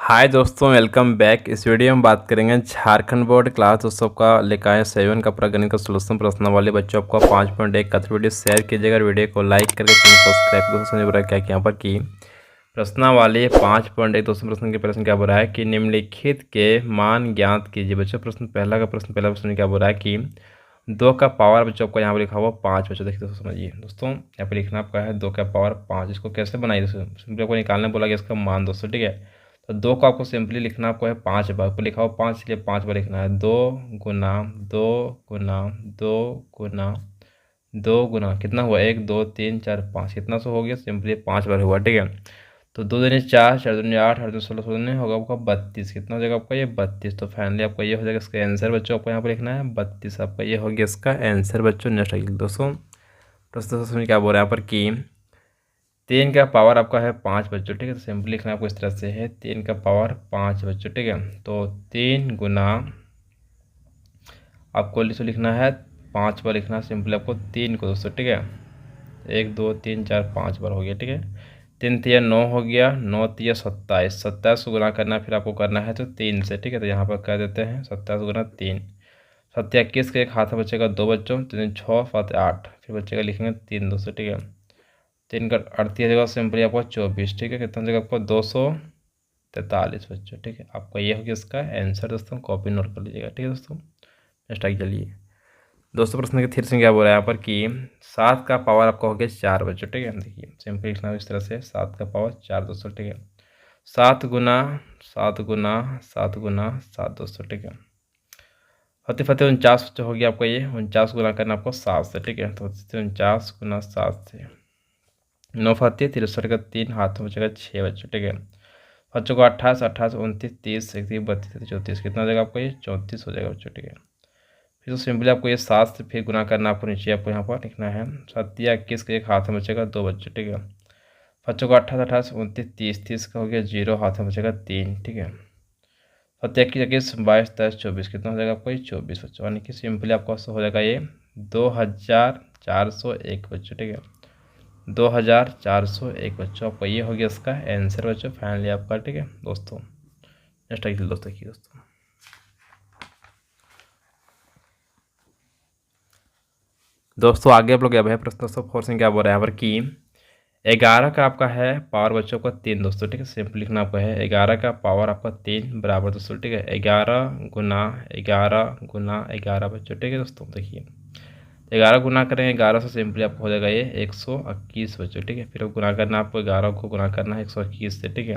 हाय दोस्तों, welcome back. इस video में बात करेंगे झारखंड बोर्ड क्लास दोस्तों का लेकर 7 का पूरा गणित का सोल्यूशन प्रश्न वाले बच्चों आपको 5.1 का वीडियो शेयर कीजिएगा। वीडियो को लाइक करके चैनल सब्सक्राइब दोस्तों समझ रहा है क्या यहाँ पर की प्रश्नावली 5.1 दोस्तों प्रश्न के प्रश्न क्या बोल रहा है कि निम्नलिखित के मान ज्ञात कीजिए। बच्चों प्रश्न पहला प्रश्न क्या बोल रहा है कि 2 का पावर बच्चों आपको यहाँ पर लिखा हुआ 5। बच्चों देखिए दोस्तों समझिए दोस्तों, यहाँ पर लिखना आपका है 2 का पावर 5। इसको कैसे बनाइए दोस्तों, सिंपली आपको निकालने बोला गया इसका मान दोस्तों। ठीक है, तो 2 को आपको सिंपली लिखना आपको है 5 बार, ऊपर लिखा हुआ 5 इसलिए 5 बार लिखना है। 2 गुना 2 गुना 2 गुना 2 गुना कितना हुआ 1 2 3 4 5, कितना सो हो गया सिंपली 5 बार हुआ। ठीक है, तो 2 दूनी 4 4 दूनी 8 8 दूनी 16 16 दूनी होगा आपका 32। कितना हो जाएगा आपका ये 32। तो फाइनली आपका ये हो जाएगा इसका आंसर बच्चों। आपको यहाँ पर लिखना है 32, आपका ये हो गया इसका आंसर बच्चों। नेक्स्ट आइए दोस्तों, दोस्तों क्या बोल रहे हैं यहाँ पर कि 3 का पावर आपका है 5 बच्चों। ठीक है, तो सिंपल लिखना आपको इस तरह से है 3 का पावर 5 बच्चों। ठीक है, तो 3 गुना आपको लिखना है 5 बार लिखना है सिंपल आपको 3 को दोस्तों। ठीक है, 1 2 3 4 5 बार हो गया। ठीक है, 3 तिया 9 हो गया, 9 तिया 27, 27 को गुना करना है फिर आपको करना है तो 3 से। ठीक है, तो यहाँ पर कर देते हैं 27 गुना 3, 7 21 का एक हाथ में बचेगा 2 बच्चों, 3 6 7 8, फिर बचेगा लिखेंगे 3 दोस्तों। ठीक है, 3 का 38 जगह सिंपली आपको 24। ठीक है, कितना जगह आपको 243 बच्चों। ठीक है, आपका ये हो गया इसका आंसर दोस्तों। कॉपी नोट कर लीजिएगा। ठीक है दोस्तों, नेक्स्ट आगे चलिए दोस्तों, प्रश्न के थ्री से क्या बोल रहा है यहाँ पर कि 7 का पावर आपका हो गया 4 बच्चों। ठीक है, देखिए सिंपल लिखना इस तरह से 7 का पावर 4 दोस्तों। ठीक है, 7 गुना 7 गुना 7 गुना 7 दोस्तों। ठीक है, फतेह 49 बच्चों हो गया आपका ये 49 गुना करना आपको 7 से। ठीक है, तो 49 गुना 7 से 9 फतेह 63 का 3 हाथ में बचेगा 6 बच्चों। ठीक है, बच्चों को 28 28 29 30 31 32 34, कितना हो जाएगा आपको ये 34 हो जाएगा बच्चों। ठीक है, फिर तो सिंपली आपको ये 7 से फिर गुना करना आपको नीचे आपको यहाँ पर लिखना है 7 या 21 का एक हाथ में बचेगा 2 बच्चों। ठीक है, बच्चों को 28 28 29 30 30 का हो गया 0, हाथ में बचेगा 3। ठीक है, 7 21 22 23 24, कितना हो जाएगा आपको ये 24 बच्चों, यानी कि सिंपली आपका हो जाएगा ये 2401 बच्चों। ठीक है, 2401 बच्चों, आपका ये हो गया इसका आंसर बच्चों फाइनली आपका। ठीक है दोस्तों, नेक्स्ट आइए दोस्तों देखिए दोस्तों आगे आप लोग क्या है प्रश्न दोस्तों 4 से क्या बोल रहा है यहाँ पर कि 11 का आपका है पावर बच्चों का 3 दोस्तों। ठीक है, सिंपल लिखना आपका है 11 का पावर आपका 3 बराबर दोस्तों। ठीक है, 11 गुना 11 गुना 11 बच्चों। ठीक है दोस्तों, देखिए 11 गुना करेंगे 11 से सिंपली आपको हो जाएगा ये 121 बच्चों। ठीक है, फिर अब गुना करना आपको 11 को गुना करना है 121 से। ठीक है,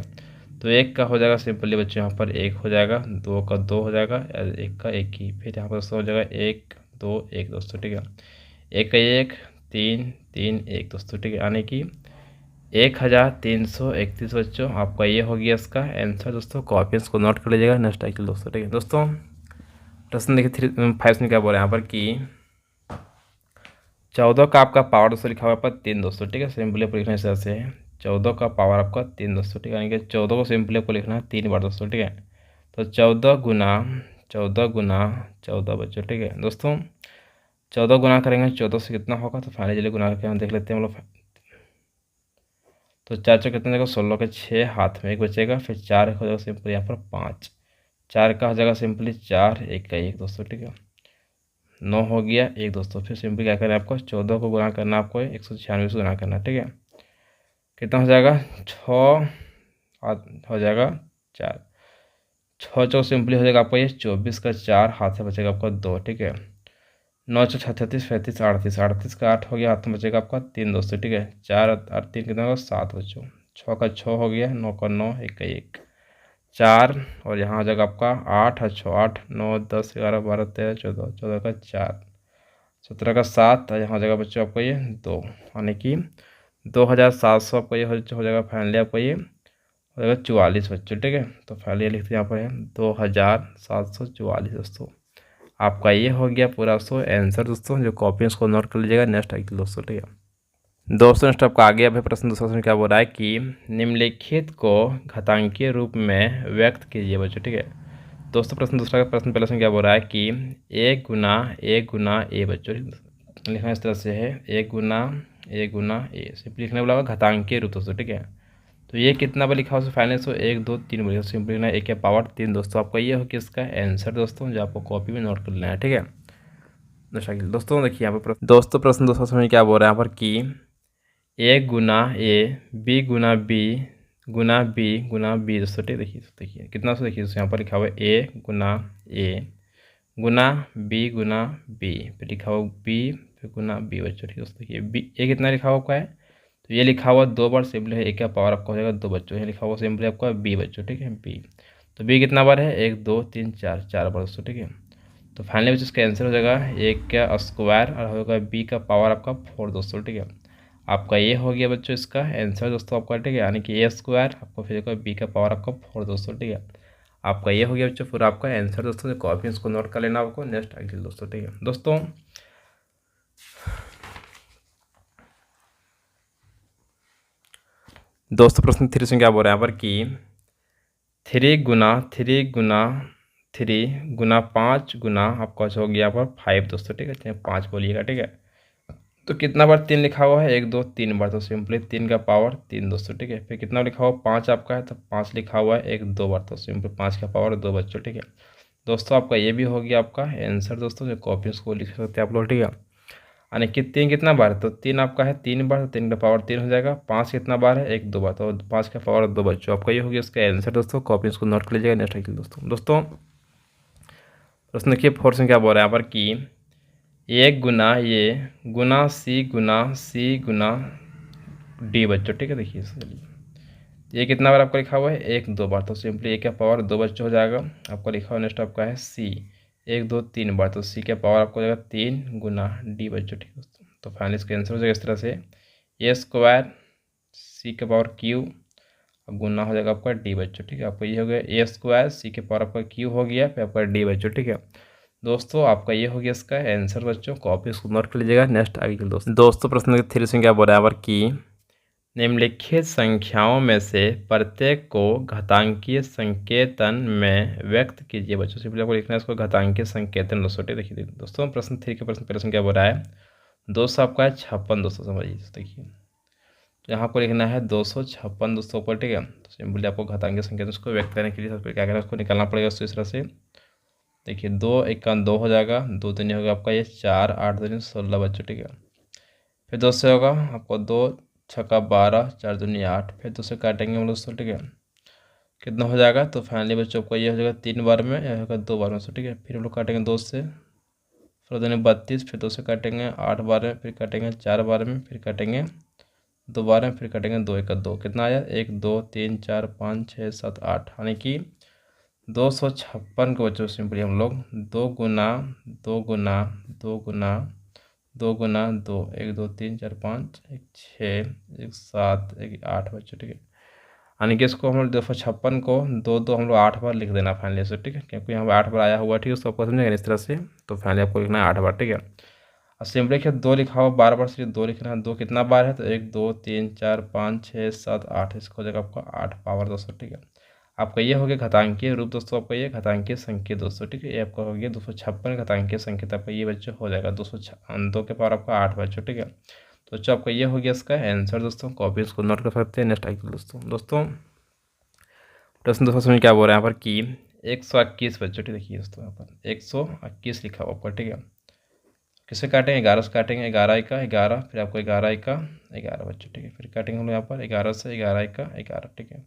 तो 1 का हो जाएगा सिंपली बच्चों यहाँ पर 1 हो जाएगा, 2 का 2 हो जाएगा, 1 का 1 ही, फिर यहाँ पर दोस्तों हो जाएगा 1 2 1 दोस्तों। ठीक है, 1 का 1 3 3 1 दोस्तों। ठीक है, यानी कि 1331 बच्चों, आपका ये हो गया इसका आंसर दोस्तों। कॉपीज को नोट कर लीजिएगा। नेक्स्ट आइए दोस्तों। ठीक है दोस्तों, प्रश्न देखिए 5 में क्या बोल रहे हैं यहाँ पर कि 14 का आपका पावर दोस्तों लिखा हुआ है पर 3 दोस्तों। ठीक है, सिंपली आपको लिखना इस तरह से है 14 का पावर आपका 3 दोस्तों। ठीक है, यानी कि 14 को सिंपली आपको लिखना है 3 बार दोस्तों। ठीक है, तो 14 गुना 14 गुना 14 बच्चों। ठीक है दोस्तों, 14 गुना करेंगे 14 से कितना होगा, तो फाइनली चलिए गुना करके हम देख लेते हैं हम लोग। तो 4 4 कितना देगा 16 के 6, हाथ में 1 बचेगा, फिर 4 हो जाएगा सिंपल यहाँ पर 5, 4 का हो जाएगा सिंपली 4, 1 का 1 दोस्तों। ठीक है, 9 हो गया 1 दोस्तों, फिर सिंपली क्या करना है आपको 14 को गुना करना आपको 196 से गुना करना। ठीक है, कितना हो जाएगा 6 हो जाएगा 4, 6 चौ सिंपली हो जाएगा आपको ये 24 का 4, हाथ से बचेगा आपका 2। ठीक है, 9 चौ 36 35 38, 38 का 8 हो गया, हाथ में बचेगा आपका 3 दोस्तों। ठीक है, 4 और 3 कितना होगा 7 बच्चों, 6 का 6 हो गया, 9 का 9, 1 का 1, 4 और यहाँ हो जाएगा आपका 8 और 6 8 9 10 11 12 13 14, 14 का 4, 17 का 7 और यहाँ हो जाएगा बच्चों आपको ये 2, यानी कि 2700 आपको ये हो जाएगा फाइनली आपको ये हो जाएगा 44 बच्चों। ठीक है, तो फाइनली ये लिखते हैं यहाँ पर है 2744 दोस्तों। आपका ये हो गया पूरा दोस्तों आंसर दोस्तों, जो कॉपी उसको नोट कर लीजिएगा। नेक्स्ट आइए दोस्तों। ठीक है दोस्तों, नेक्स्ट आपका आगे अभी प्रश्न दूसरा प्रश्न क्या बोल रहा है कि निम्नलिखित को घातांकीय रूप में व्यक्त कीजिए बच्चों। ठीक है दोस्तों, प्रश्न दूसरा का प्रश्न पहला प्रश्न क्या बोल रहा है कि ए गुना ए बच्चों, लिखना इस तरह से है ए गुना ए सिंपली लिखने बोला घातांकीय रूप दोस्तों। ठीक है, तो ये कितना बार लिखा हो फाइनल सो 1 2 3 बार सिंपल लिखना है, एक पावर 3 दोस्तों। आपका ये हो कि इसका आंसर दोस्तों जो आपको कॉपी में नोट कर लेना है, ठीक है। दोस्तों देखिए यहाँ पर प्रश्न दोस्तों समझ क्या बोल रहा है यहाँ पर कि ए गुना ए बी गुना बी गुना बी गुना बी दोस्तों, ठीक। देखिए कितना सो देखिए दोस्तों यहाँ पर लिखा हुआ है ए गुना बी गुना बी, फिर लिखा हुआ बी फिर गुना बी बच्चों, ठीक है दोस्तों। देखिए बी ए कितना लिखा हुआ है, तो ये लिखा हुआ 2 बार सिंपल है, एक का पावर आपका हो जाएगा 2 बच्चों। ये लिखा हुआ सिंपल आपका बी बच्चों, ठीक है बी। तो बी कितना बार है, 1 2 3 4 4 बार दोस्तों, ठीक है। तो फाइनली बच्चों इसका आंसर हो जाएगा 1 का स्क्वायर और होगा बी का पावर आपका 4 दोस्तों, ठीक है। आपका ये हो गया बच्चों इसका आंसर दोस्तों आपका, ठीक है। यानी कि ए स्क्वायर आपको फिर बी का पावर आपका 4 दोस्तों, ठीक है। आपका ये हो गया बच्चों पूरा आपका आंसर दोस्तों। कॉपी इसको नोट कर लेना आपको नेक्स्ट अगले दोस्तों, ठीक है दोस्तों प्रश्न 3 से क्या बोल रहे हैं यहाँ पर कि 3 गुना 5 गुना आपका हो गया यहाँ पर 5 दोस्तों, ठीक है। 5 बोलिएगा, ठीक है। तो कितना बार 3 लिखा हुआ है, 1 2 3 बार, तो सिंपली 3 का पावर 3 दोस्तों, ठीक है। फिर कितना लिखा हुआ 5 आपका है, तो 5 लिखा हुआ है 1 2 बार, तो सिंपली 5 का पावर 2 बच्चों, ठीक है। दोस्तों आपका ये भी हो गया आपका आंसर दोस्तों, जो कॉपी उसको लिख सकते हैं आप लोग, ठीक है। यानी कि 3 कितना बार है, तो 3 आपका है 3 बार, तो 3 का पावर 3 हो जाएगा। 5 कितना बार है, 1 2 बार, तो 5 का पावर 2 बच्चों। आपका ये हो गया इसका आंसर दोस्तों। कॉपी इसको नोट कर लीजिएगा नेक्स्ट आइए दोस्तों प्रश्न देखिए 4 से क्या बोल रहा है यहाँ पर कि 1 गुना ये गुना सी गुना डी बच्चों, ठीक है। देखिए ये कितना बार आपका लिखा हुआ है, 1 2 बार, तो सिंपली 1 का पावर 2 बच्चों हो जाएगा। आपका लिखा हुआ नेक्स्ट आपका है सी 1 2 3 बार, तो सी का पावर आपको हो जाएगा 3 गुना डी बच्चों, ठीक है दोस्तों। तो फाइनली इसका आंसर हो जाएगा इस तरह से ए स्क्वायर सी का पावर क्यू गुना हो जाएगा आपका डी बच्चों, ठीक है। आपको ये हो गया ए स्क्वायर सी के पावर आपका क्यू हो गया फिर आपका डी बच्चों, ठीक है। दोस्तों आपका ये हो गया इसका आंसर बच्चों। कॉपी इसको नोट कर लीजिएगा नेक्स्ट आगे दोस्तों प्रश्न 3 से क्या बोल रहा है यहाँ पर कि निम्नलिखित संख्याओं में से प्रत्येक को घातांकीय संकेतन में व्यक्त कीजिए बच्चों। सिंपली आपको लिखना है इसको घातांकीय संकेतन दोस्तों, देखिए दोस्तों प्रश्न 3 के प्रश्न पहले क्या बोल रहा है, 200 आपका है 56 दोस्तों, समझिए देखिए। तो यहाँ पर लिखना है 256 दोस्तों ऊपर, ठीक है। तो सिंपली आपको घातांकीय संकेतन उसको व्यक्त करने के लिए सबसे क्या करना है, उसको निकालना पड़ेगा इस तरह से। देखिए 2 1 का 2 हो जाएगा, 2 3 होगा आपका ये 4 8 2 16 बच्चों, ठीक है। फिर 2 से होगा आपको 2 छक्का 12 4 दूनी 8, फिर 2 से काटेंगे हम लोग दोस्तों, ठीक है। कितना हो जाएगा, तो फाइनली बच्चों को ये हो जाएगा 3 बार में, यह होगा 2 बार में, ठीक है। फिर हम लोग काटेंगे 2 से, फिर 2 32, फिर 2 से काटेंगे 8 बार में, फिर काटेंगे 4 बार में, फिर काटेंगे 2 बार में, फिर काटेंगे 2 1 का 2, कितना आया 1 2 3 4 5 6 7 8, यानी कि 256 को बच्चों सिंपली हम लोग 2 गुना 2 गुना 2 गुना 2 गुना 2 1 2 3 4 5 1 6 1 7 1 8 बच्चों, ठीक है। यानी कि इसको हम लोग 256 को 2 2 हम लोग 8 बार लिख देना फाइनली से, ठीक है। क्योंकि यहाँ पर 8 बार आया हुआ, ठीक है। उसको आपको समझेगा इस तरह से, तो फाइनली आपको लिखना है 8 बार, ठीक है। और सिंपली देखिए 2 लिखा हुआ 12 बार से 2 लिखना है, 2 कितना बार है, तो 1 2 3 4 5 6 7 8, इसको हो जाएगा आपका 8 पावर दोस्तों, ठीक है। आपका ये हो गया घातांकीय रूप दोस्तों, आपका ये घातांकीय संकेत दोस्तों, ठीक है। ये आपका हो गया 256 घातांकीय संकेत, आपका ये बच्चों हो जाएगा 2 के पावर आपका 8 बच्चों, ठीक है। तो बच्चों आपका ये हो गया इसका आंसर दोस्तों। कॉपी इसको नोट कर सकते हैं नेक्स्ट आइए दोस्तों प्रश्न दोस्तों समझ क्या बोल रहे हैं यहाँ पर कि 121 बच्चों, ठीक देखिए दोस्तों यहाँ पर 121 लिखा हुआ आपका, ठीक है। किसे काटेंगे 11 से काटेंगे, 11 का 11, फिर आपको 11 का 11 बच्चों, ठीक है। फिर काटेंगे हम लोग यहाँ पर 11 से 11 का 11, ठीक है।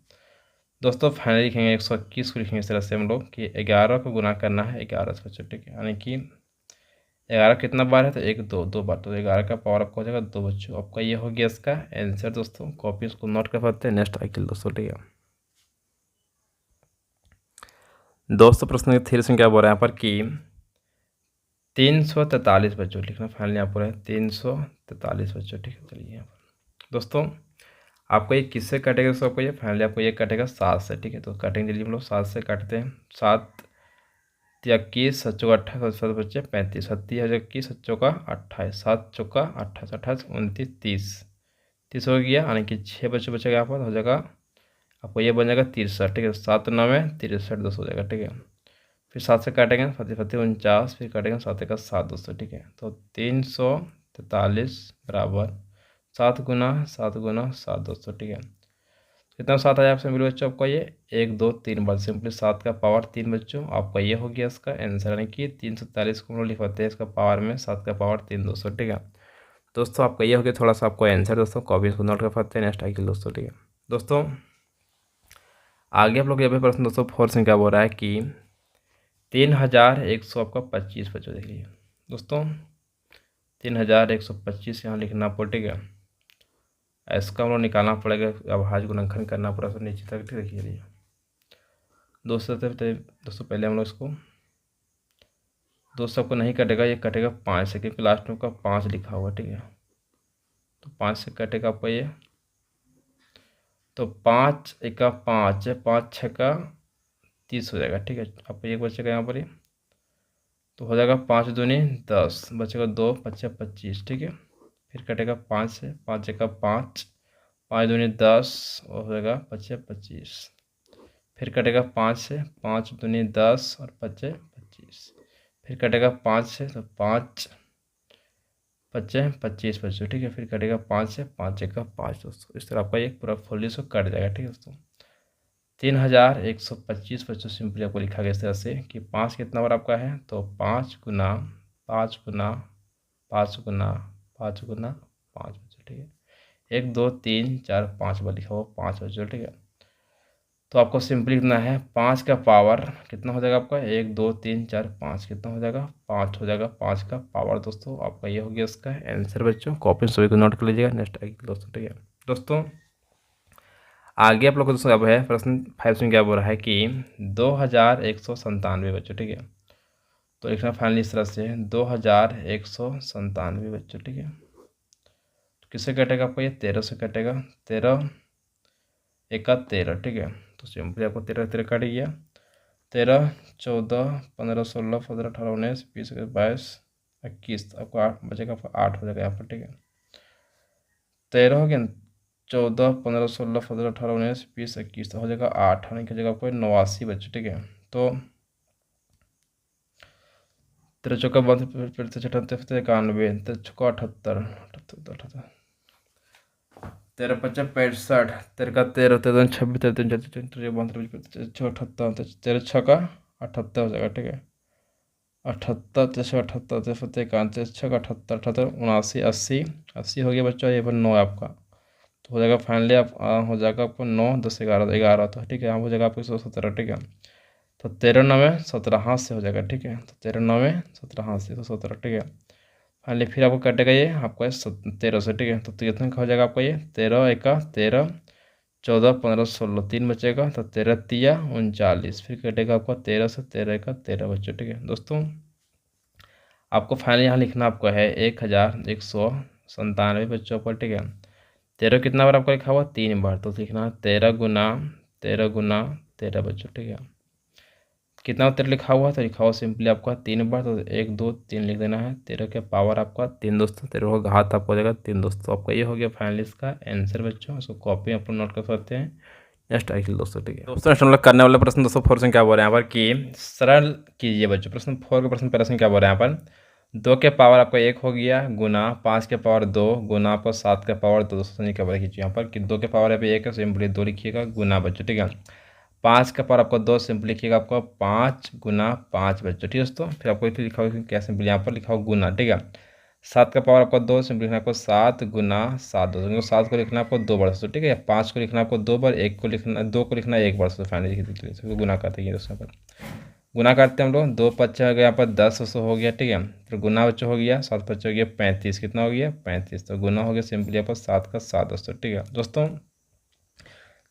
दोस्तों फाइनली लिखेंगे 121 को लिखेंगे इस तरह से हम लोग कि 11 को गुना करना है 11 से बच्चों, ठीक है। यानी कि 11 कितना बार है, तो 1 2 2 बार, तो 11 का पावर आपका हो जाएगा 2 बच्चों। आपका ये हो गया इसका आंसर दोस्तों। कॉपी इसको नोट कर सकते हैं नेक्स्ट आइए दोस्तों, ठीक है। दोस्तों प्रश्न 3 से क्या बोल रहे हैं यहाँ पर कि 343 बच्चों लिखना फाइनली यहाँ पर है 343 बच्चों, ठीक है। चलिए यहाँ पर दोस्तों आपको ये किससे कटेगा दोस्तों, आपको ये फाइनली आपको ये कटेगा 7 से, ठीक है। तो कटेंगे चलिए हम लोग 7 से काटते हैं। 7 21 7 चौका 28 7 बच्चे 35 21 7 चौका 28 7 चौका 28 28 29 30 हो गया, यानी कि 6 बच्चे बचेगा यहाँ पर, हो जाएगा आपको ये बन जाएगा 63, ठीक है। 7 9 में 63 10 हो जाएगा, ठीक है। फिर 7 से काटेंगे 7 49, फिर काटेंगे 7 का 7 दोस्तों, ठीक है। तो 343 बराबर 7 गुना 7 दोस्तों, ठीक है। कितना 7 आया सिंपली बच्चों आपका ये 1 2 3 बार सिंपली 7 का पावर 3 बच्चों आपका ये हो गया इसका आंसर, यानी कि 343 को हम लोग लिखवाते हैं इसका पावर में 7 का पावर 3 दोस्तों। ठीक है दोस्तों, आपका ये हो गया थोड़ा सा आपको आंसर दोस्तों, कॉपी इसको नोट कर पाते हैं नेक्स्ट आएगी दोस्तों। ठीक है दोस्तों, आगे आप लोग ये भी प्रश्न दोस्तों 4 से क्या बोल रहा है कि 3125 आपका 25 बच्चों। देखिए दोस्तों 3125 यहाँ लिखना आपको। ठीक है इसका हम लोग निकालना पड़ेगा, अभाज्य गुणनखंड करना पड़ा सब नीचे तक। ठीक देखिए दोस्तों पहले हम लोग इसको दोस्तों आपको नहीं कटेगा, ये कटेगा 5 से, क्योंकि लास्ट में आपका 5 लिखा हुआ। ठीक है तो 5 से कटेगा आपका ये, तो 5 एका 5 है, 5 6 का 30 हो जाएगा। ठीक है आपको एक बचेगा यहाँ पर ही, तो हो जाएगा 5 दूनी 10, बचेगा 2 5 25। ठीक है फिर कटेगा 5 से, 5 एका 5, 5 दूनी 10 और हो जाएगा 25 25। फिर कटेगा 5 से, 5 दूनी 10 और 25 25। फिर कटेगा 5 से, तो 5 25 25 बच्चों। ठीक है फिर कटेगा 5 से, 5 एका 5 दोस्तों। इस तरह आपका एक पूरा फुल सो कट जाएगा। ठीक है दोस्तों 3125 बच्चों सिंपली आपको लिखा गया इस तरह से कि 5 कितना बार आपका है, तो 5 गुना 5 गुना 5 गुना 5 गुना 5 बच्चों। ठीक है 1 2 3 4 5 बार लिखा हुआ 5 बच्चों। ठीक है तो आपको सिंपली कितना है, 5 का पावर कितना हो जाएगा आपका, 1 2 3 4 5 कितना हो जाएगा, 5 हो जाएगा 5 का पावर दोस्तों। आपका ये हो गया इसका आंसर बच्चों, कॉपी सभी को नोट कर लीजिएगा नेक्स्ट आएगी दोस्तों। ठीक है दोस्तों, आगे आप लोग को दोस्तों अब है प्रश्न 5 में क्या बोल रहा है कि 2197 बच्चों। ठीक है तो लिखना फाइनली इस तरह से 2197 बच्चों। ठीक है तो किससे कटेगा आपको, ये 13 से कटेगा, 13 एका 13। ठीक है तो सिंपली आपको 13 13 कट गया, 13 14 15 16 17 18 19 20 22 21, आपको 8 बचेगा, 8 हो जाएगा यहाँ पर। ठीक है 13 हो गया, 14 15 16 17 18 19 20 21 हो जाएगा 8, होने की जगह आपको 89 बच्चे। ठीक है तो 13 चौका 72, फिर से 91, 13 चौका 78, 13 25 65, 13 का 13, 13 26, 13 78, 13 6 का 78 हो जाएगा। ठीक है 78 3 78 53 91 6 का 78 78 79 80 80 हो गया बच्चों, ये पर 9 आपका, तो हो जाएगा फाइनली आप हो जाएगा आपको 9 10 11 11 तो। ठीक है यहाँ हो जाएगा आपको 117। ठीक है तो 13 9 में 17 हाथ से हो जाएगा। ठीक है तो 13 9 में 17 हाथ से, तो 17। ठीक है फाइनली फिर आपको कटेगा ये आपका 13 से। ठीक है तो कितना का हो जाएगा आपका ये, 13 एका 13 14 15 16 3 बचेगा, तो 13 तिया 39, फिर कटेगा आपका 13 से, 13 का 13 बच्चों। ठीक है दोस्तों, आपको फाइनली यहाँ लिखना आपको है 1197 बच्चों पर। ठीक है 13 कितना बार आपको लिखा हुआ, 3 बार, तो लिखना 13 गुना 13 गुना 13 बच्चों। ठीक है कितना 13 लिखा हुआ, तो लिखा हुआ सिंपली आपका 3 बार, तो 1 2 3 लिख देना है। 13 के पावर आपका 3 दोस्तों, 13 का घात आपको हो जाएगा 3 दोस्तों। आपका ये हो गया फाइनली इसका आंसर बच्चों, इसको कॉपी आप नोट कर सकते हैं नेक्स्ट आएगी दोस्तों। ठीक है दोस्तों, नेक्स्ट हम लोग करने वाले प्रश्न दोस्तों 4 से क्या बोल रहे हैं यहाँ पर कि सरल कीजिए बच्चों। प्रश्न 4 का प्रश्न पहले से क्या बोल रहे हैं यहाँ पर, 2 के पावर आपका 1 हो गया गुना 5 के पावर 2 गुना आपको 7 के पावर 2 दोस्तों। क्या बोला कीजिए यहाँ पर कि 2 के पावर यहाँ पे 1 है, सिंपली 2 लिखिएगा गुना बच्चों। ठीक है 5 का पावर आपको 2 सिंपल लिखिएगा आपको 5 गुना 5 बच्चों। ठीक है दोस्तों, फिर आपको इसे लिखा होगा क्या, सिंपल यहाँ पर लिखा हो गुना। ठीक है 7 का पावर आपको 2 सिंपल लिखना आपको 7 गुना 7 दोस्तों, 7 को लिखना आपको 2 बार दोस्तों। ठीक है 5 को लिखना आपको 2 बार, 1 को लिखना 2 को लिखना 1 बार दोस्तों। फाइनली गुना करते हैं दोस्तों, पर गुना करते हैं हम लोग, 2 5 हो गया यहाँ पर 10 दोस्तों हो गया। ठीक है फिर गुना बच्चों हो गया, 7 5 हो गया 35, कितना हो गया 35, तो गुना हो गया सिंपली यहाँ पर 7 का 7 दोस्तों। ठीक है दोस्तों,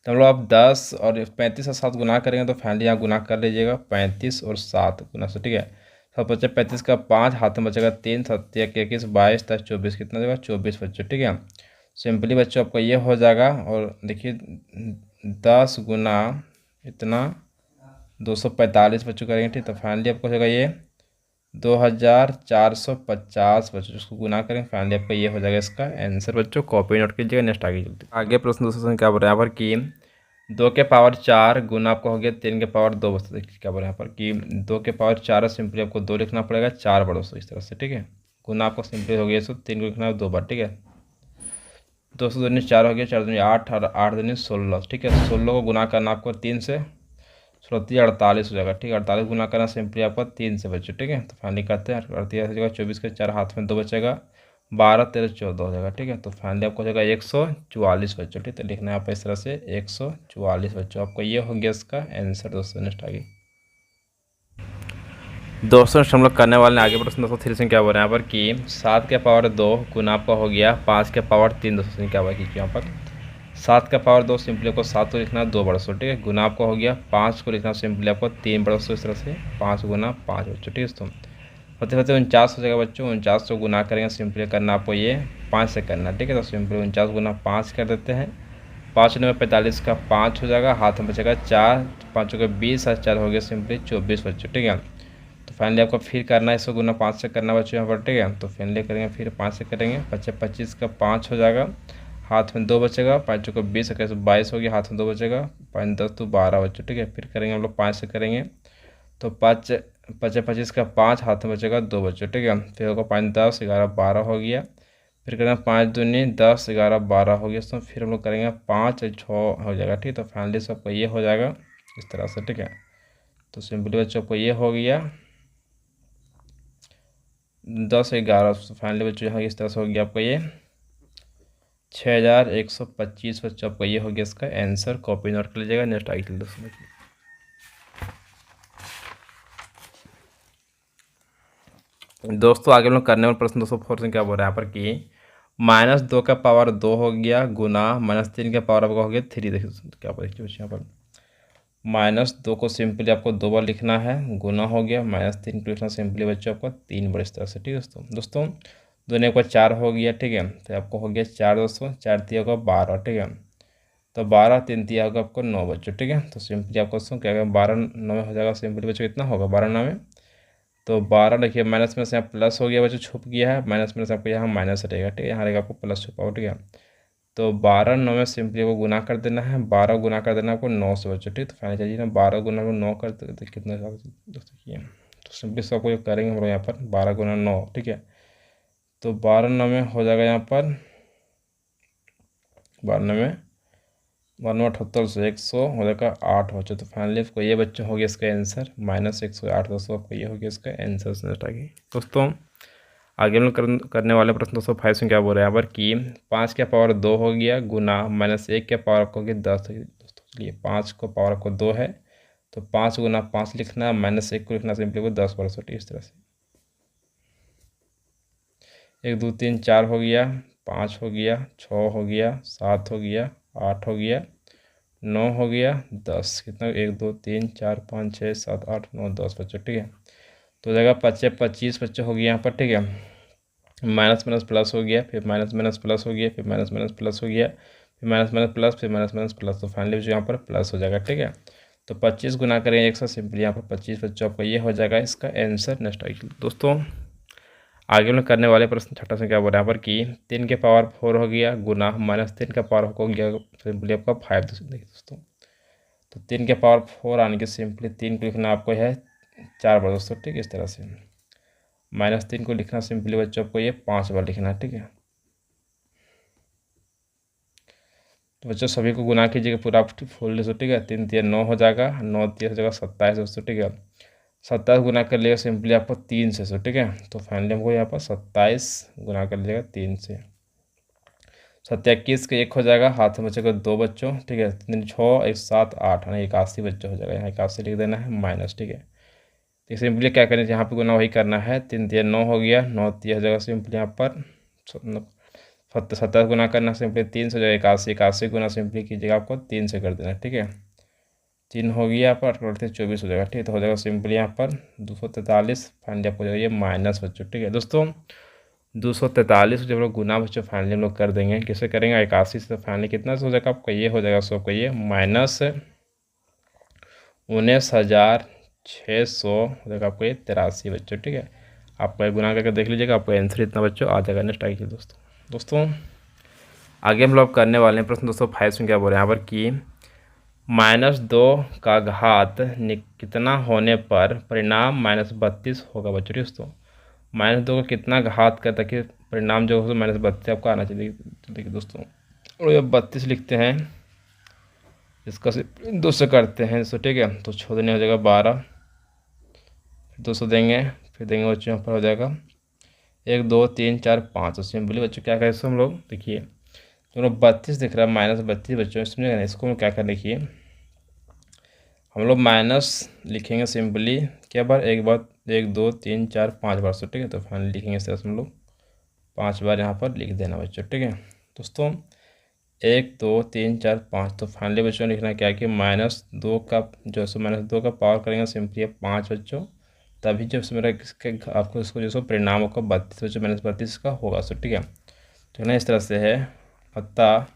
तो हम लोग आप 10 और 35 और 7 गुना करेंगे, तो फाइनली यहाँ गुना कर लीजिएगा 35 और 7 गुना से। ठीक है 7 बच्चे 35 का 5 हाथ में बचेगा 3, 7 21 22 24, कितना देगा 24 बच्चों। ठीक है सिंपली बच्चों आपको ये हो जाएगा, और देखिए 10 गुना इतना 245 बच्चों करेंगे। ठीक तो फाइनली आपको हो जाएगा ये 2450 बच्चों, उसको गुना करें फाइनली आपका ये हो जाएगा इसका आंसर बच्चों। कॉपी नोट कीजिएगा नेक्स्ट आगे प्रश्न दोस्तों क्या बोल रहा है यहाँ पर कि 2 के पावर 4 गुना आपको हो गया 3 के पावर 2 दोस्तों। देखिए क्या बोल रहा है यहाँ पर कि 2 के पावर 4 है, सिंपली आपको 2 लिखना पड़ेगा 4 बार दोस्तों इस तरह से। ठीक है गुना आपको सिंपली हो गया, 3 को लिखना है 2 बार। ठीक है 200 दूनी 4 हो गया, 4 दूनी 8 और 8 दूनी 16, ठीक है। 16 को गुना करना आपको 3 से, 16 48 हो जाएगा, ठीक है। 48 गुना करना सिंपली आपका 3 से बच्चों, ठीक है। तो फाइनली करते हैं, 38 हो जाएगा, 24 के 4 हाथ में 2 बचेगा, 12 13 14 हो जाएगा, ठीक है। तो फाइनली आपको हो जाएगा 144 बच्चों, ठीक है। लिखना है आप इस तरह से 144 बच्चों, आपको ये हो गया इसका आंसर दोस्तों। नेक्स्ट आगे दोस्तों हम लोग करने वाले हैं आगे प्रश्न दोस्तों 3 से क्या बोल रहे हैं यहाँ पर कि 7 के पावर 2 गुना आपका हो गया 5 के पावर 3 दोस्तों क्या हुआ कीजिए यहाँ पर 7 का पावर 2 सिंपली को 7 को लिखना 2 बरसों, ठीक है। गुना आपका हो गया 5 को लिखना सिंपली आपको 3 बरसों, इस तरह से 5 गुना 5 बच्चों, ठीक है दोस्तों। होते होते 49 हो जाएगा बच्चों, 49 को गुना करेंगे सिंपली करना आपको ये 5 से करना, ठीक है। तो सिंपली 49 गुना 5 कर देते हैं, 5 में 45 का 5 हो जाएगा, हाथ में बचेगा 4, 5 का 20 और 4 हो गया सिंपली 24 बच्चों, ठीक है। तो फाइनली आपको फिर करना है, इसको गुना 5 से करना बच्चों यहाँ पर, ठीक है। तो फाइनली करेंगे फिर 5 से करेंगे, 25 का 5 हो जाएगा, हाथ में 2 बचेगा, 5 को 20 इक्कीस 22 हो गया, हाथ में 2 बचेगा, 5 10 तो 12 बच्चों, ठीक है। फिर करेंगे हम लोग 5 से करेंगे, तो 25 का 5 हाथ में बचेगा 2 बच्चों, ठीक है। फिर होगा 5 10 11 12 हो गया, फिर करेंगे 5 दूनी 10 11 12 हो गया, तो फिर हम लोग करेंगे 5 6 हो जाएगा, ठीक। तो फाइनली सबको ये हो जाएगा इस तरह से, ठीक है। तो सिंपली बच्चों को ये हो गया 10 11, फाइनली बच्चों यहाँ इस तरह से हो गया आपको ये 6125 बच्चों, आपको ये हो गया इसका आंसर। कॉपी नोट कर लीजिएगा। नेक्स्ट आगे दोस्तों आगे हम लोग करने वाले प्रश्न 204 से क्या बोल रहे हैं यहाँ पर कि -2 का पावर 2 हो गया गुना -3 का पावर आपका हो गया 3, देखिए क्या बोल यहाँ पर -2 को सिंपली आपको 2 बार लिखना है, गुना हो गया, -3 को लिखना सिंपली बच्चों आपको 3 बार इस तरह से, ठीक है दोस्तों। दोनों को 4 हो गया, ठीक है। तो आपको हो गया 4 दोस्तों, 4 3 होगा 12, ठीक है। तो 12 3 3 होगा आपको 9 बच्चों, ठीक है। तो सिंपली आपको क्या होगा 12 9 में हो जाएगा सिंपली बच्चों, कितना होगा 12 9 में, तो 12 देखिए माइनस में से यहाँ प्लस हो गया बच्चों, छुप गया है माइनस में से आपको यहाँ माइनस रहेगा, ठीक है। यहाँ रहेगा आपको प्लस छुपा हो, ठीक है। तो 12 9 में सिंपली को गुना कर देना है, 12 गुना कर देना आपको 9 से बच्चों, ठीक। तो फाइनल चाहिए ना 12 गुना को 9 कर तो कितना दोस्तों किए, तो सिंपली सबको करेंगे हम लोग यहाँ पर 12 गुना 9, ठीक है। तो 12 9 में हो जाएगा यहाँ पर 12 में 78 से 100 हो जाएगा 8 बच्चों। तो फाइनली आपको ये बच्चों हो गया इसका आंसर -108 दोस्तों, आपको ये हो गया इसका आंसर। नेक्स्ट आगे दोस्तों आगे हम लोग करने वाले प्रश्न 205 में क्या बोल रहे हैं यहाँ पर कि 5 का पावर 2 हो गया गुना -1 के पावर आपको हो गया 10 दोस्तों। चलिए 5 को पावर आपको 2 है, तो 5 गुना 5 लिखना, -1 को लिखना सिंपली को 10 परसेंट इस तरह से, 1 2 3 4 हो गया, 5 हो गया, 6 हो गया, 7 हो गया, 8 हो गया, 9 हो गया, 10, कितना 1 2 3 4 5 6 7 8 9 10 बच्चों, ठीक है। तो जगह 25 बच्चों हो गया यहाँ पर, ठीक है। माइनस माइनस प्लस हो गया, फिर माइनस माइनस प्लस हो गया, फिर माइनस माइनस प्लस हो गया, फिर माइनस माइनस प्लस, फिर माइनस माइनस प्लस, तो फाइनली जो यहाँ पर प्लस हो जाएगा, ठीक है। तो 25 गुना करेंगे 100 सिंपली यहाँ पर 25 बच्चों, आपका ये हो जाएगा इसका आंसर। नेक्स्ट आगे दोस्तों आगे हम लोग करने वाले प्रश्न छठा से क्या बोल रहे हैं यहाँ पर कि 3 के पावर 4 हो गया गुना -3 का पावर हो गया सिंपली आपका 5 दोस्तों। तो 3 के पावर 4 आने के सिंपली 3 को लिखना आपको है 4 बार दोस्तों, ठीक है। इस तरह से -3 को लिखना सिंपली बच्चों आपको ये 5 बार लिखना है, ठीक है। तो बच्चों सभी को गुना कीजिएगा पूरा फुल दोस्तों, ठीक है। 3 3 9 हो जाएगा, 9 3 हो जाएगा 27 दोस्तों, ठीक है। 27 गुना कर लिएगा सिंपली आपको 3 से, ठीक है। तो फाइनली हमको यहाँ पर 27 गुना कर लीजिएगा 3 से, 27 के 1 हो जाएगा, हाथ में बचेगा 2 बच्चों, ठीक है। 3 6 1 7 8 है 81 बच्चों हो जाएगा, यहाँ 81 लिख देना है माइनस, ठीक है। तो सिंपली क्या करें यहाँ पे गुना वही करना है, 3 3 9 हो गया, 9 3 हो जाएगा सिंपली यहाँ पर 27 गुना करना सिंपली 3 से हो जाएगा 81, 81 गुना सिंपली कीजिएगा आपको 3 से कर देना, ठीक है। 3 हो गया यहाँ पर 24 हो जाएगा, ठीक है। तो हो जाएगा सिंपली यहाँ पर 243, फाइनली आपको हो जाएगा ये माइनस बच्चों, ठीक है दोस्तों। 243 जब लोग गुना बच्चों फाइनली हम लोग कर देंगे, कैसे करेंगे 81 से, तो फाइनली कितना से हो जाएगा आपका ये हो जाएगा सो आपका ये -19,600 हो जाएगा आपको ये 83 बच्चों, ठीक है। आपको गुना करके देख लीजिएगा, आपको आंसर इतना बच्चों आ जाएगा। नेक्स्ट आइए दोस्तों आगे हम लोग करने वाले हैं प्रश्न 205 में क्या बोल रहे हैं यहाँ पर कि -2 का घात कितना होने पर परिणाम -32 होगा बच्चों, दोस्तों। -2 का कितना घात का ताकि परिणाम जो हो -32 आपको आना चाहिए। देखिए दोस्तों और ये 32 लिखते हैं, इसका सिर्फ 2 से करते हैं दोस्तों, ठीक है। तो 6 दूनी हो जाएगा 12, फिर 200 देंगे, फिर देंगे बच्चों यहाँ पर हो जाएगा 1 2 3 4 5। तो सिंपली बच्चों क्या करें इसको हम लोग, देखिए दोनों 32 दिख रहा है, -32 बच्चों, समझेगा ना। इसको हम क्या करें, देखिए हम लोग माइनस लिखेंगे सिंपली क्या बार, एक बार 1 2 3 4 5 बार से, ठीक है। तो फाइनली लिखेंगे इस तरह से हम लोग 5 बार यहाँ पर लिख देना बच्चों, ठीक है दोस्तों। 1 2 3 4 5। तो फाइनली बच्चों लिखना क्या है कि -2 का जो है -2 का पावर करेंगे सिंपली 5 बच्चों, तभी जब मेरा आपको इसको जो सो परिणाम होगा 32 बच्चों -32 का होगा सो, ठीक है। तो ना इस तरह से है, अतः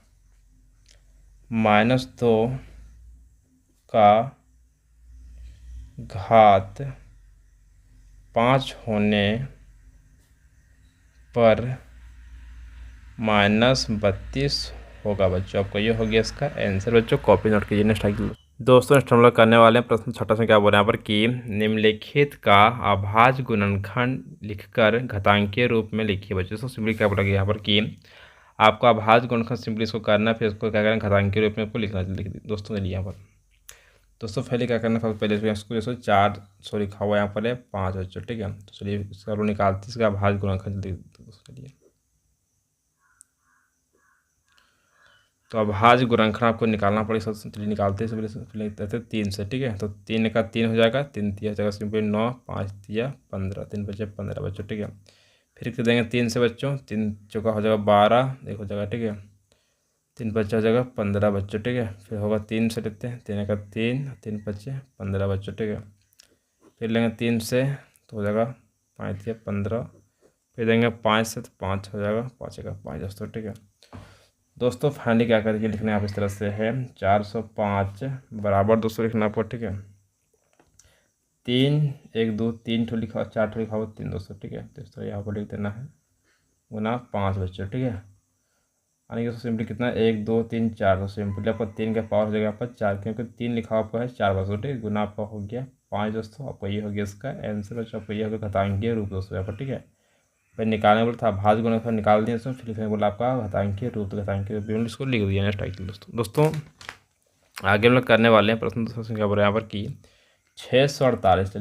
-2 का घात 5 होने पर -32 होगा बच्चों। आपको ये हो गया इसका आंसर बच्चों, कॉपी नोट कीजिए। नेक्स्ट आगे दोस्तों, नेक्स्ट हम लोग करने वाले हैं प्रश्न छठा से क्या बोल रहे हैं यहाँ पर कि निम्नलिखित का अभाज्य गुणनखंड लिखकर घातांकीय रूप में लिखिए बच्चों। तो सिंपली क्या बोला गया यहाँ पर कि आपको अभाज्य गुणनखंड सिंपली इसको करना, फिर इसको क्या करना घातांकीय रूप में आपको लिखना दोस्तों। चलिए यहाँ पर दोस्तों पहले क्या करना, पहले इसको जैसे 400 लिखा हुआ है यहाँ पर है 5 बच्चों, ठीक है। तो चलिए इसका हम लोग निकालते इसका अभाज्य गुणनखंड चलिए। तो अभाज्य गुणनखंड आपको निकालना पड़ेगा, चलिए निकालते हैं पहले 3 से, ठीक है। तो 3 का 3 हो जाएगा, 3 तिया हो जाएगा सिंपली 9, 5 तिया 15, 3 बचे 15 बच्चों, ठीक है। फिर कर देंगे 3 से बच्चों, 3 चौका हो जाएगा 12, एक हो जाएगा, ठीक है। 3 बच्चा हो जाएगा 15 बच्चों, ठीक है। फिर होगा 3 से लेते हैं, 3 का 3, 3 बचे 15 बच्चों, ठीक है। फिर लेंगे 3 से तो हो जाएगा 5 तिया 15, फिर देंगे 5 से तो 5 हो जाएगा, 5 का 5 दोस्तों, ठीक है। दोस्तों फाइनली क्या करके लिखना है आप इस तरह से है 405 बराबर दोस्तों लिखना आपको, ठीक है। 3 1 2 3 ठो लिखा, 4 ठो लिखा हुआ 3 दोस्तों, ठीक है। तो इस तरह यहाँ पर लिख देना है गुना 5 बच्चों, ठीक है। यानी कि सिंपली कितना 1 2 3 4, तो सिंपली आपका 3 का पावर हो जाएगा आपका 4, क्योंकि 3 लिखा हुआ आपका है 4 बच्चों, ठीक है। गुना आपका हो गया 5 दोस्तों, आपको ये हो गया इसका आंसर बच्चों। आपको ये हो गया घातांकीय रूप दोस्तों यहाँ पर, ठीक है। फिर निकालने बोला था भाज्य गुणनखंड निकाल दिया इसमें, फिर लिखने बोला आपका घातांकीय रूप, तो घातांकीय रूप इसको लिख दिया नेक्स्ट आइटम दोस्तों। आगे हम लोग करने वाले हैं प्रश्न दोस्तों क्या बोल रहे हैं यहाँ पर कि 648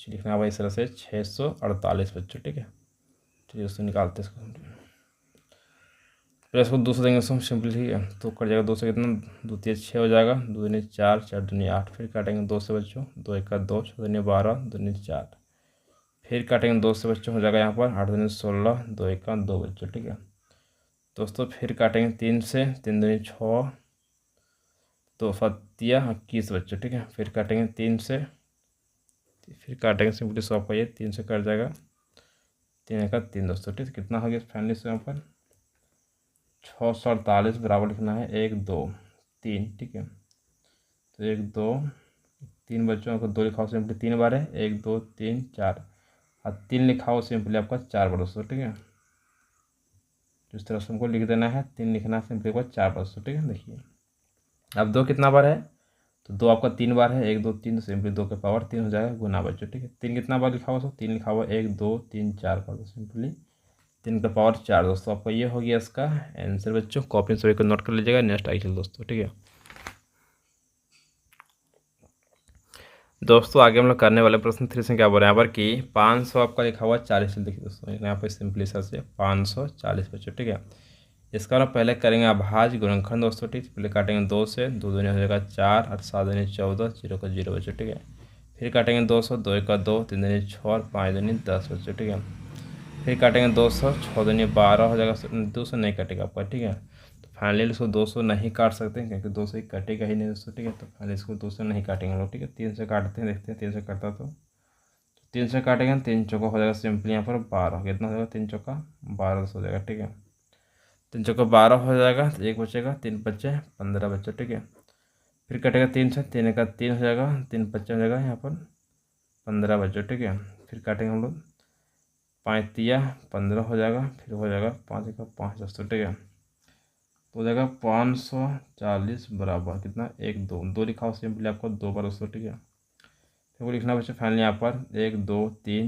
लिखना होगा इस तरह से 648 बच्चों, ठीक है। चलिए दोस्तों निकालते हैं इसको, फिर इसको 200 देंगे दोस्तों सिंपली, ठीक है। तो कट जाएगा 2 से कितना 2 3 6 हो जाएगा, 2 दूनी 4 4 दूनी 8, फिर काटेंगे 2 से बच्चों, 2 1 का 2, 6 दूनी 12, 2 दूनी 4, फिर काटेंगे 2 से बच्चों हो जाएगा यहाँ पर 8 दूनी 16, 2 1 का 2 बच्चों, ठीक है दोस्तों। फिर काटेंगे 3 से, 3 दूनी 6, 2 फतिया 21 बच्चों, ठीक है। फिर काटेंगे 3 से, फिर काटेंगे सिंपली 100 का ये 3 से कट जाएगा, 3 का 3 दोस्तों, ठीक है। कितना हो गया फाइनली से यहाँ पर 648 बराबर लिखना है 1 2 3, ठीक है। तो 1 2 3 बच्चों को 2 लिखा हो सिंपली 3 बार है, 1 2 3 4, और 3 लिखा हो सिंपली आपका 4 बार दोस्तों, ठीक है। इस तरह से हमको लिख देना है, 3 लिखना है सिंपली आपका 4 बार दोस्तों, ठीक है। देखिए अब 2 कितना बार है, तो 2 आपका 3 बार है, 1 2 3, तो सिंपली 2 के पावर 3 हो जाएगा गुना बच्चों, ठीक है। 3 कितना बार लिखा हुआ सो 3 लिखा हुआ 1 2 3 4 बार, तो सिंपली 3 का पावर 4 दोस्तों। आपका ये हो गया इसका आंसर बच्चों, कॉपी सभी को नोट कर लीजिएगा। नेक्स्ट आइटम दोस्तों, ठीक है दोस्तों। आगे हम लोग करने वाले प्रश्न 3 से क्या बोल रहे हैं यहाँ पर कि 500 आपका लिखा हुआ 40, देखिए दोस्तों यहाँ पर सिंपली से 540 बच्चों, ठीक है। इसका हम पहले करेंगे अभाज्य गुणनखंड दोस्तों, ठीक। पहले काटेंगे 2 से, 2 दूनी हो जाएगा 4 और 7 दूनी 14, 0 का 0 बच्चों, ठीक है। फिर काटेंगे 200, 2 1 का 2, 3 दूनी 6 और 5 दूनी 10 बच्चों, ठीक है। फिर काटेंगे 200, 6 दूनी 12 हो जाएगा, 200 नहीं कटेगा आपका, ठीक है। तो फाइनली इसको 200 नहीं काट सकते हैं क्योंकि 200 ही कटेगा ही नहीं दोस्तों, ठीक है। तो फाइनली इसको 200 नहीं काटेंगे लोग, ठीक है। 3 से काटते हैं, देखते हैं 3 से काटता तो 3 से काटेंगे, 3 चौका हो जाएगा सिंपली यहाँ पर 12, कितना हो जाएगा 3 चौका 12 हो जाएगा, ठीक है। 3 चौका 12 हो जाएगा, तो 1 बचेगा, 3 बचे 15 बच्चे, ठीक है। फिर कटेगा 3 से, 3 का 3 हो जाएगा, 3 बच्चे हो जाएगा यहाँ पर 15 बच्चे, ठीक है। फिर काटेंगे हम लोग 5 तिया 15 हो जाएगा, फिर हो जाएगा 5 का 5 दोस्तों, ठीक है। तो हो जाएगा 540 बराबर कितना 1 2, 2 लिखा हो सिंपली आपको 2 बार दोस्तों, ठीक है। फिर वो लिखना बच्चे फाइनली यहाँ पर 1 2 3,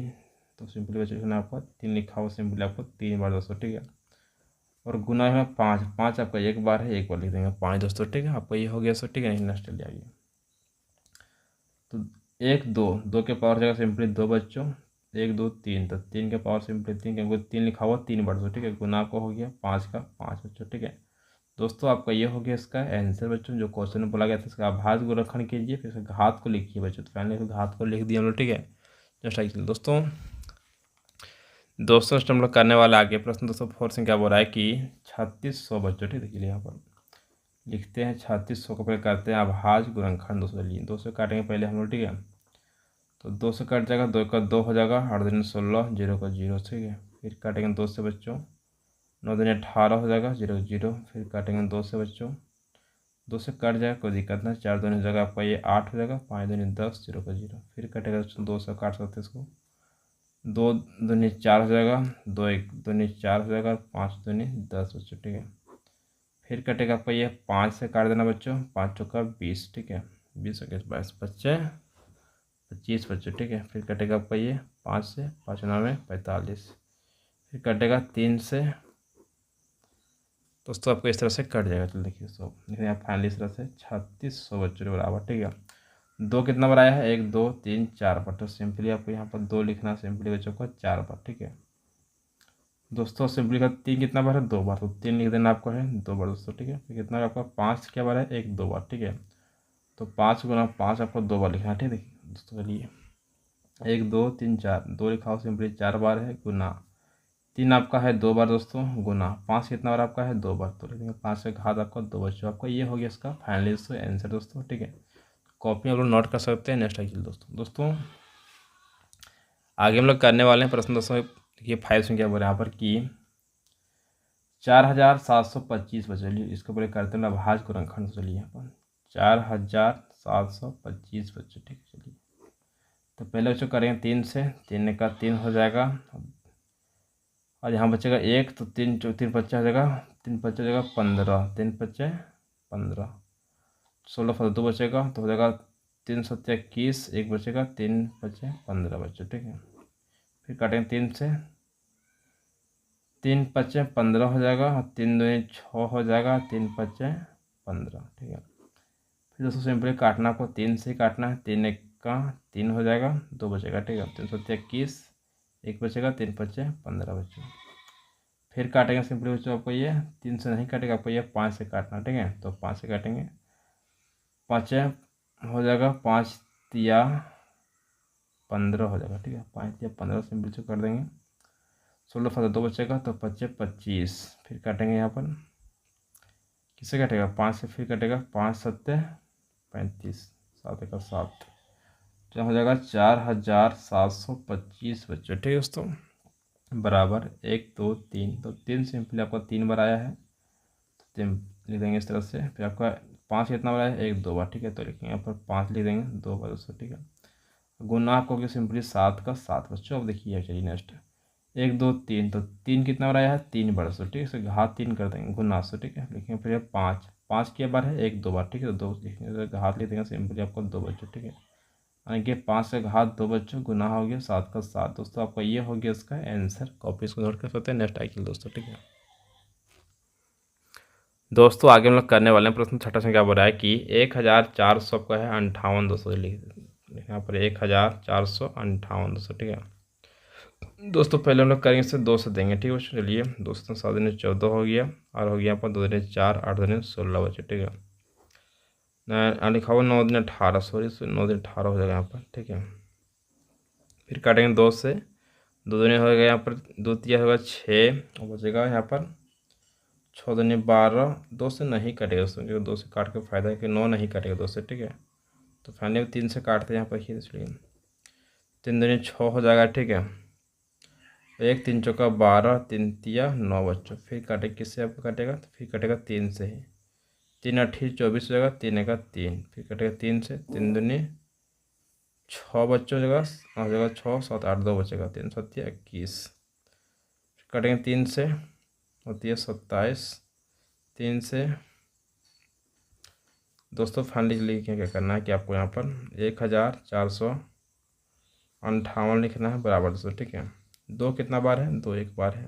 तो सिंपली बच्चे लिखना यहाँ पर 3 लिखा हो सिंपली आपको 3 बार दोस्तों, ठीक है। और गुना है 5, 5 आपका एक बार है, एक बार लिख देंगे 5 दोस्तों, ठीक है। आपका ये हो गया सो, ठीक है। नेक्स्ट चलिए आइए। तो 1 2, 2 के पावर जगह सिंपली 2 बच्चों, 1 2 3, तो 3 के पावर सिंपली 3, क्योंकि 3 लिखा हुआ 3 बार, ठीक है। गुना आपका हो गया 5 का 5 बच्चों, ठीक है। दोस्तों आपका ये हो गया इसका आंसर बच्चों, जो क्वेश्चन में बोला गया था इसका अभाज्य गुणनखंड कीजिए, फिर इसका घात को लिखिए बच्चों। तो फाइनली घात को लिख दिया हम लोग, ठीक है। जस्ट लाइक दोस्तों हम लोग करने वाला आगे प्रश्न दोस्तों 4 से क्या बोल रहा है कि 3600 बच्चों, ठीक है। देखिए यहाँ पर लिखते हैं 3600 को पहले करते हैं अभाज्य गुणनखंड दोस्तों। लिए 2 से काटेंगे पहले हम लोग, ठीक है। तो 2 से कट जाएगा, 2 का 2 हो जाएगा, 8 दूनी 16, 0 का 0, ठीक है। फिर काटेंगे 2 से बच्चों, 9 दूनी 18 हो जाएगा, 0 0। फिर काटेंगे 2 से बच्चों, 2 से कट जाएगा, कोई दिक्कत नहीं। 4 दूनी जगह आपका ये 8 हो जाएगा, 5 दूनी 10, 0 का 0। फिर कटेगा 2 से काट सकते हैं इसको, 2 दूनी 4 हो जाएगा, 2 1 दूनी 4 हो जाएगा, 5 दूनी 10 बच्चों, ठीक है। फिर कटेगा आपका ये 5 से काट देना बच्चों, 5 चौका 20, ठीक है। 20 21 22 25 25 बच्चों, ठीक है। फिर कटेगा आपका ये 5 से, 5 9 45। फिर कटेगा 3 से दोस्तों, आपको इस तरह से कट जाएगा। चलो देखिए दोस्तों, देखिए आप फाइनली इस तरह से 3600 बच्चों के बराबर, ठीक है। 2 कितना बार आया है, 1 2 3 4 बार, तो सिंपली आपको यहाँ पर 2 लिखना, सिंपली बच्चों को 4 बार, ठीक है दोस्तों। सिंपली का 3 कितना बार है, 2 बार, तो 3 लिख देना आपको है 2 बार दोस्तों, ठीक है। फिर कितना आपका 5 क्या बार है, 1 2 बार, ठीक है। तो 5 गुना 5 आपको 2 बार लिखना है, ठीक है दोस्तों। चलिए 1 2 3 4, 2 लिखा हो सिंपली 4 बार है, गुना 3 आपका है 2 बार दोस्तों, गुना 5 कितना बार आपका है 2 बार, तो लिखेंगे 5 से घात आपका 2 बच्चों। आपका ये हो गया इसका फाइनली दोस्तों आंसर दोस्तों, ठीक है। कॉपी हम लोग नोट कर सकते हैं। नेक्स्ट आइए दोस्तों आगे हम लोग करने वाले हैं प्रश्न दोस्तों। देखिए 5 में क्या बोल रहे हैं यहाँ पर कि 4725 बचे। चलिए इसको पहले करते हैं अभाज्य गुणनखंड। चलिए यहाँ पर 4725 बच्चे, ठीक है। चलिए तो पहले बच्चों करेंगे 3 से, 3 का 3 हो जाएगा, और यहाँ बचेगा 1, तो 3 3 25 हो जाएगा, 3 25 हो जाएगा 15, 3 25 15, 16 फल 2 बचेगा, तो हो जाएगा 3 7 21, 1 बचेगा, 3 25 15 बच्चे, ठीक है। फिर काटेंगे 3 से, 3 25 15 हो जाएगा, और 3 2 6 हो जाएगा, 3 25 15, ठीक है। फिर दोस्तों सिंपली काटना आपको 3 से ही काटना है, 3 1 का 3 हो जाएगा, 2 बचेगा, ठीक है। 3 7 21, 1 बचेगा, 3 25 15 बच्चों। फिर काटेंगे सिंपली बच्चों, आपको ये 3 से नहीं काटेगा, आपको ये 5 से काटना, ठीक है। तो 5 से काटेंगे, 5 हो जाएगा, 5 तिया 15 हो जाएगा, ठीक है। 5 तिया 15 सिंपल से कर देंगे, 16 फंसा 2 बचेगा, तो 25 25। फिर काटेंगे यहाँ पर, किससे कटेगा 5 से, फिर कटेगा 5 7 35, 7 1 7, तो हो जाएगा 4725 बच्चे, ठीक है दोस्तों। बराबर 1 2 3, तो 3 सिंपली आपका 3 बार आया है, तो 3 लिख देंगे इस तरह से। फिर आपका 5 कितना बार आया है, 1 2 बार, ठीक है। तो लिखेंगे यहाँ पर 5 लिख देंगे 2 बार दोस्तों, ठीक है। गुना आपको होगी सिंपली 7 का 7 बच्चों। अब देखिए चलिए नेक्स्ट 1 2 3, तो 3 कितना बार आया है, 3 बार दोस्तों, ठीक है। इसे घात 3 कर देंगे, गुना से, ठीक है। लिखेंगे फिर 5 5 के बार है, 1 2 बार, ठीक है। तो 2 लिखेंगे, घात लिख देंगे सिंपली आपको 2 बच्चों, ठीक है। यानी कि 5 से घात 2 बच्चों, गुना हो गया 7 का 7 दोस्तों। आपका ये हो गया इसका आंसर। कॉपी इसको नोट कर सकते हैं। नेक्स्ट आइए दोस्तों, ठीक है दोस्तों। आगे हम लोग करने वाले हैं प्रश्न छठा से क्या बोल रहा है कि 1400 का है 58 दोस्तों। लिख यहाँ पर 1458 दोस्तों, ठीक है दोस्तों। पहले हम लोग करेंगे इससे 2 से देंगे, ठीक है बच्चों। चलिए 2 से 7 दिन 14 हो गया, और हो गया यहाँ पर 2 दिन 4, 8 दिन 16 बच्चे, ठीक है। लिखा हुआ 9 दिन 18, सॉरी 9 दिन 18 हो जाएगा यहाँ पर, ठीक है। फिर काटेंगे 2 से, 2 दिन हो गया यहाँ पर, 2 तिया होगा 6, और बचेगा यहाँ पर 6 दूनी 12, 2 से नहीं कटेगा दोस्तों, क्योंकि 2 से काट के फायदा है कि 9 नहीं कटेगा 2 से, ठीक है। तो फाइनली 3 से काटते हैं यहाँ पर, इसलिए 3 दूनी 6 हो जाएगा, ठीक है। 1 3 चौका 12, 3 तिया 9 बच्चों। फिर काटे किससे आपको काटेगा, तो फिर कटेगा 3 से ही, 3 8 24 हो जाएगा, 3 1 3, फिर कटेगा 3 से, 3 दूनी 6 बच्चों हो जाएगा 6 7 8 2 बचेगा, 3 7 21। कटेंगे 3 से, होती है 27, 3 से दोस्तों। फाइनली लिखिए क्या करना है कि आपको यहाँ पर 1458 लिखना है, बराबर दोस्तों, ठीक है। 2 कितना बार है, 2 1 बार है।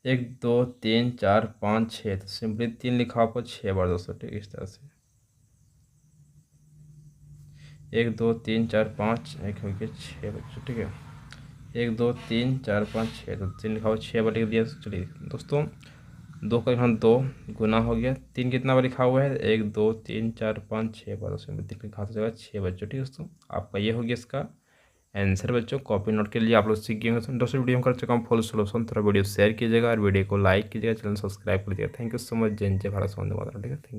1 2 3 4 5 6, तो सिंपली 3 लिखा आपको 6 बार दोस्तों, ठीक है, इस तरह से 1 2 3 4 5, एक हो गया 6 बच्चों, ठीक है, 1 2 3 4 5 6, तो 3 लिखा हुआ 6 बार लिख दिया। चलिए दोस्तों, 2 का यहाँ 2 गुना हो गया, 3 कितना बार लिखा हुआ है, 1 2 3 4 5 6 बार, उसमें 3 लिखा हो जाएगा 6 बच्चों, ठीक है दोस्तों। आपका ये हो गया इसका आंसर बच्चों। कॉपी नोट के लिए आप लोग सीख गए होंगे दोस्तों। वीडियो में कर चुका हूँ फुल सोल्यूशन, थोड़ा वीडियो शेयर कीजिएगा और वीडियो को लाइक कीजिएगा, चैनल सब्सक्राइब कीजिएगा। Thank you so much. जय हिंद, जय भारत, वंदे मातरम, ठीक है, थैंक यू।